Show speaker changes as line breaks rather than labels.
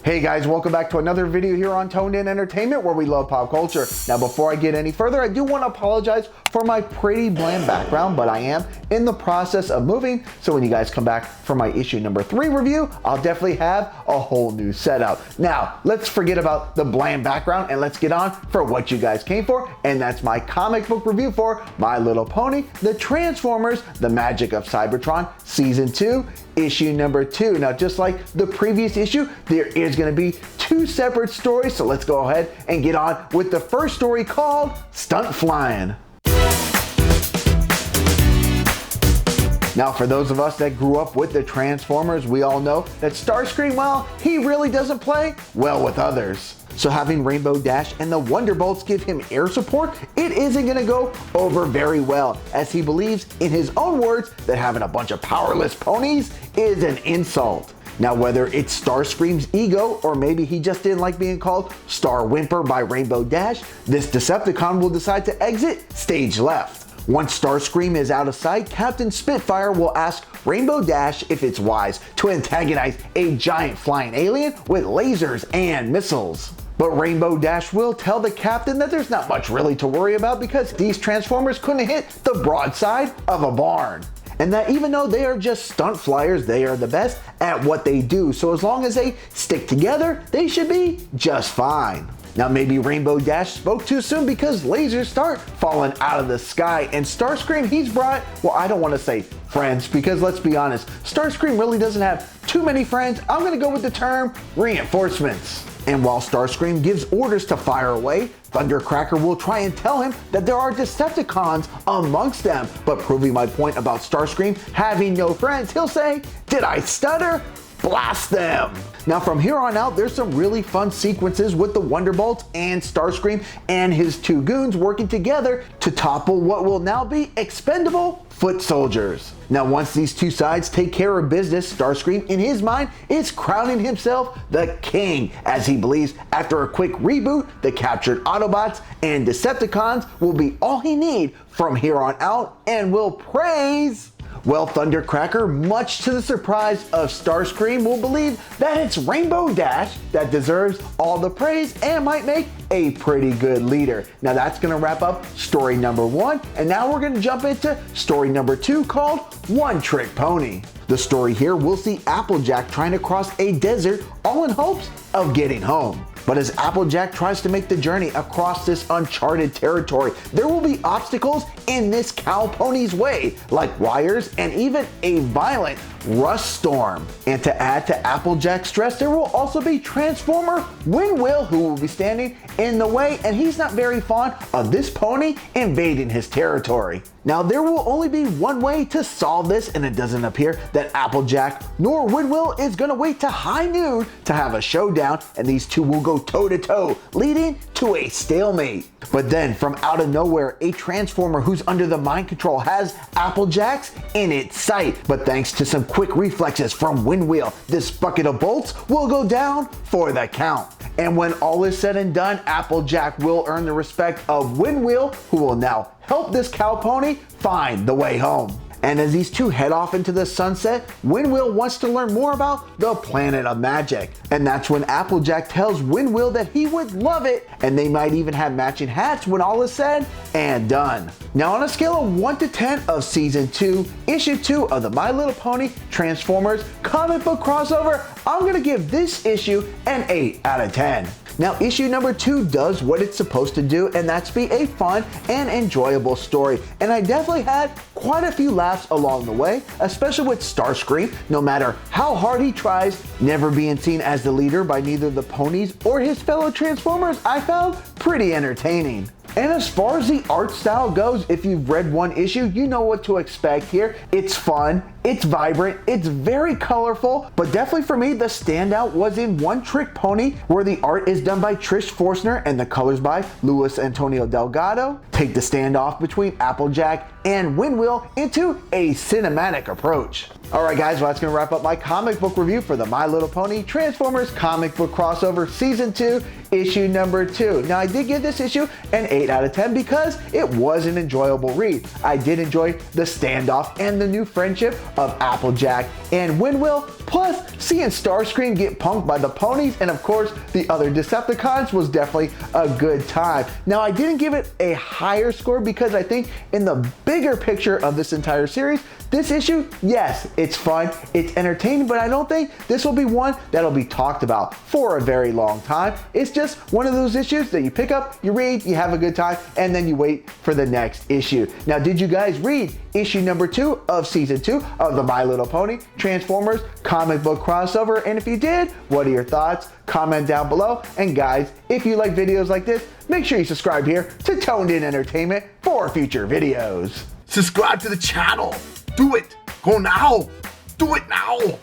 Hey guys, welcome back to another video here on Toned In Entertainment, where we love pop culture. Now before I get any further, I do want to apologize for my pretty bland background, but I am in the process of moving, so when you guys come back for my issue number 3 review, I'll definitely have a whole new setup. Now, let's forget about the bland background and let's get on for what you guys came for, and that's my comic book review for My Little Pony, The Transformers, The Magic of Cybertron, Season 2, issue number 2. Now, just like the previous issue, there is going to be 2 separate stories, so let's go ahead and get on with the first story called Stunt Flying. Now, for those of us that grew up with the Transformers, we all know that Starscream, well, he really doesn't play well with others. So having Rainbow Dash and the Wonderbolts give him air support, it isn't going to go over very well, as he believes, in his own words, that having a bunch of powerless ponies is an insult. Now, whether it's Starscream's ego, or maybe he just didn't like being called Star-Whimper by Rainbow Dash, this Decepticon will decide to exit stage left. Once Starscream is out of sight, Captain Spitfire will ask Rainbow Dash if it's wise to antagonize a giant flying alien with lasers and missiles. But Rainbow Dash will tell the captain that there's not much really to worry about because these Transformers couldn't hit the broadside of a barn. And that even though they are just stunt flyers, they are the best at what they do. So as long as they stick together, they should be just fine. Now, maybe Rainbow Dash spoke too soon because lasers start falling out of the sky, and Starscream, he's brought, well, I don't want to say friends, because let's be honest, Starscream really doesn't have too many friends. I'm going to go with the term reinforcements. And while Starscream gives orders to fire away, Thundercracker will try and tell him that there are Decepticons amongst them. But proving my point about Starscream having no friends, he'll say, "Did I stutter? Blast them!" Now from here on out, there's some really fun sequences with the Wonderbolts and Starscream and his 2 goons working together to topple what will now be expendable foot soldiers. Now once these 2 sides take care of business, Starscream in his mind is crowning himself the king, as he believes after a quick reboot, the captured Autobots and Decepticons will be all he needs from here on out, and will praise. Well, Thundercracker, much to the surprise of Starscream, will believe that it's Rainbow Dash that deserves all the praise and might make a pretty good leader. Now that's going to wrap up story number 1, and now we're going to jump into story number 2 called One Trick Pony. The story here will see Applejack trying to cross a desert, all in hopes of getting home. But as Applejack tries to make the journey across this uncharted territory, there will be obstacles in this cow pony's way, like wires and even a violent rust storm. And to add to Applejack's stress, there will also be Transformer Windwheel, who will be standing in the way, and he's not very fond of this pony invading his territory. Now there will only be one way to solve this, and it doesn't appear that Applejack nor Windwheel is going to wait to high noon to have a showdown, and these 2 will go toe to toe, leading to a stalemate. But then from out of nowhere, a Transformer who's under the mind control has Applejack's in its sight. But thanks to some quick reflexes from Windwheel, this bucket of bolts will go down for the count. And when all is said and done, Applejack will earn the respect of Windwheel, who will now help this cow pony find the way home. And as these 2 head off into the sunset, Windwheel wants to learn more about the Planet of Magic. And that's when Applejack tells Windwheel that he would love it, and they might even have matching hats when all is said and done. Now on a scale of 1 to 10 of Season 2, Issue 2 of the My Little Pony Transformers comic book crossover, I'm going to give this issue an 8 out of 10. Now, issue number 2 does what it's supposed to do, and that's be a fun and enjoyable story. And I definitely had quite a few laughs along the way, especially with Starscream, no matter how hard he tries, never being seen as the leader by neither the ponies or his fellow Transformers, I found pretty entertaining. And as far as the art style goes, if you've read one issue, you know what to expect here. It's fun, it's vibrant, it's very colorful, but definitely for me, the standout was in One Trick Pony, where the art is done by Trish Forstner and the colors by Luis Antonio Delgado. Take the standoff between Applejack and Windwheel into a cinematic approach. Alright guys, well that's going to wrap up my comic book review for the My Little Pony Transformers comic book crossover Season 2, issue number 2. Now I did give this issue an 8 out of 10 because it was an enjoyable read. I did enjoy the standoff and the new friendship of Applejack and Windwheel, plus seeing Starscream get punked by the ponies and of course the other Decepticons was definitely a good time. Now I didn't give it a higher score because I think in the bigger picture of this entire series, this issue, yes, it's fun, it's entertaining, but I don't think this will be one that'll be talked about for a very long time. It's just one of those issues that you pick up, you read, you have a good time, and then you wait for the next issue. Now, did you guys read issue number 2 of season 2 of the My Little Pony Transformers comic book crossover? And if you did, what are your thoughts? Comment down below. And guys, if you like videos like this, make sure you subscribe here to Toned In Entertainment for future videos.
Subscribe to the channel. Do it. Go now. Do it now.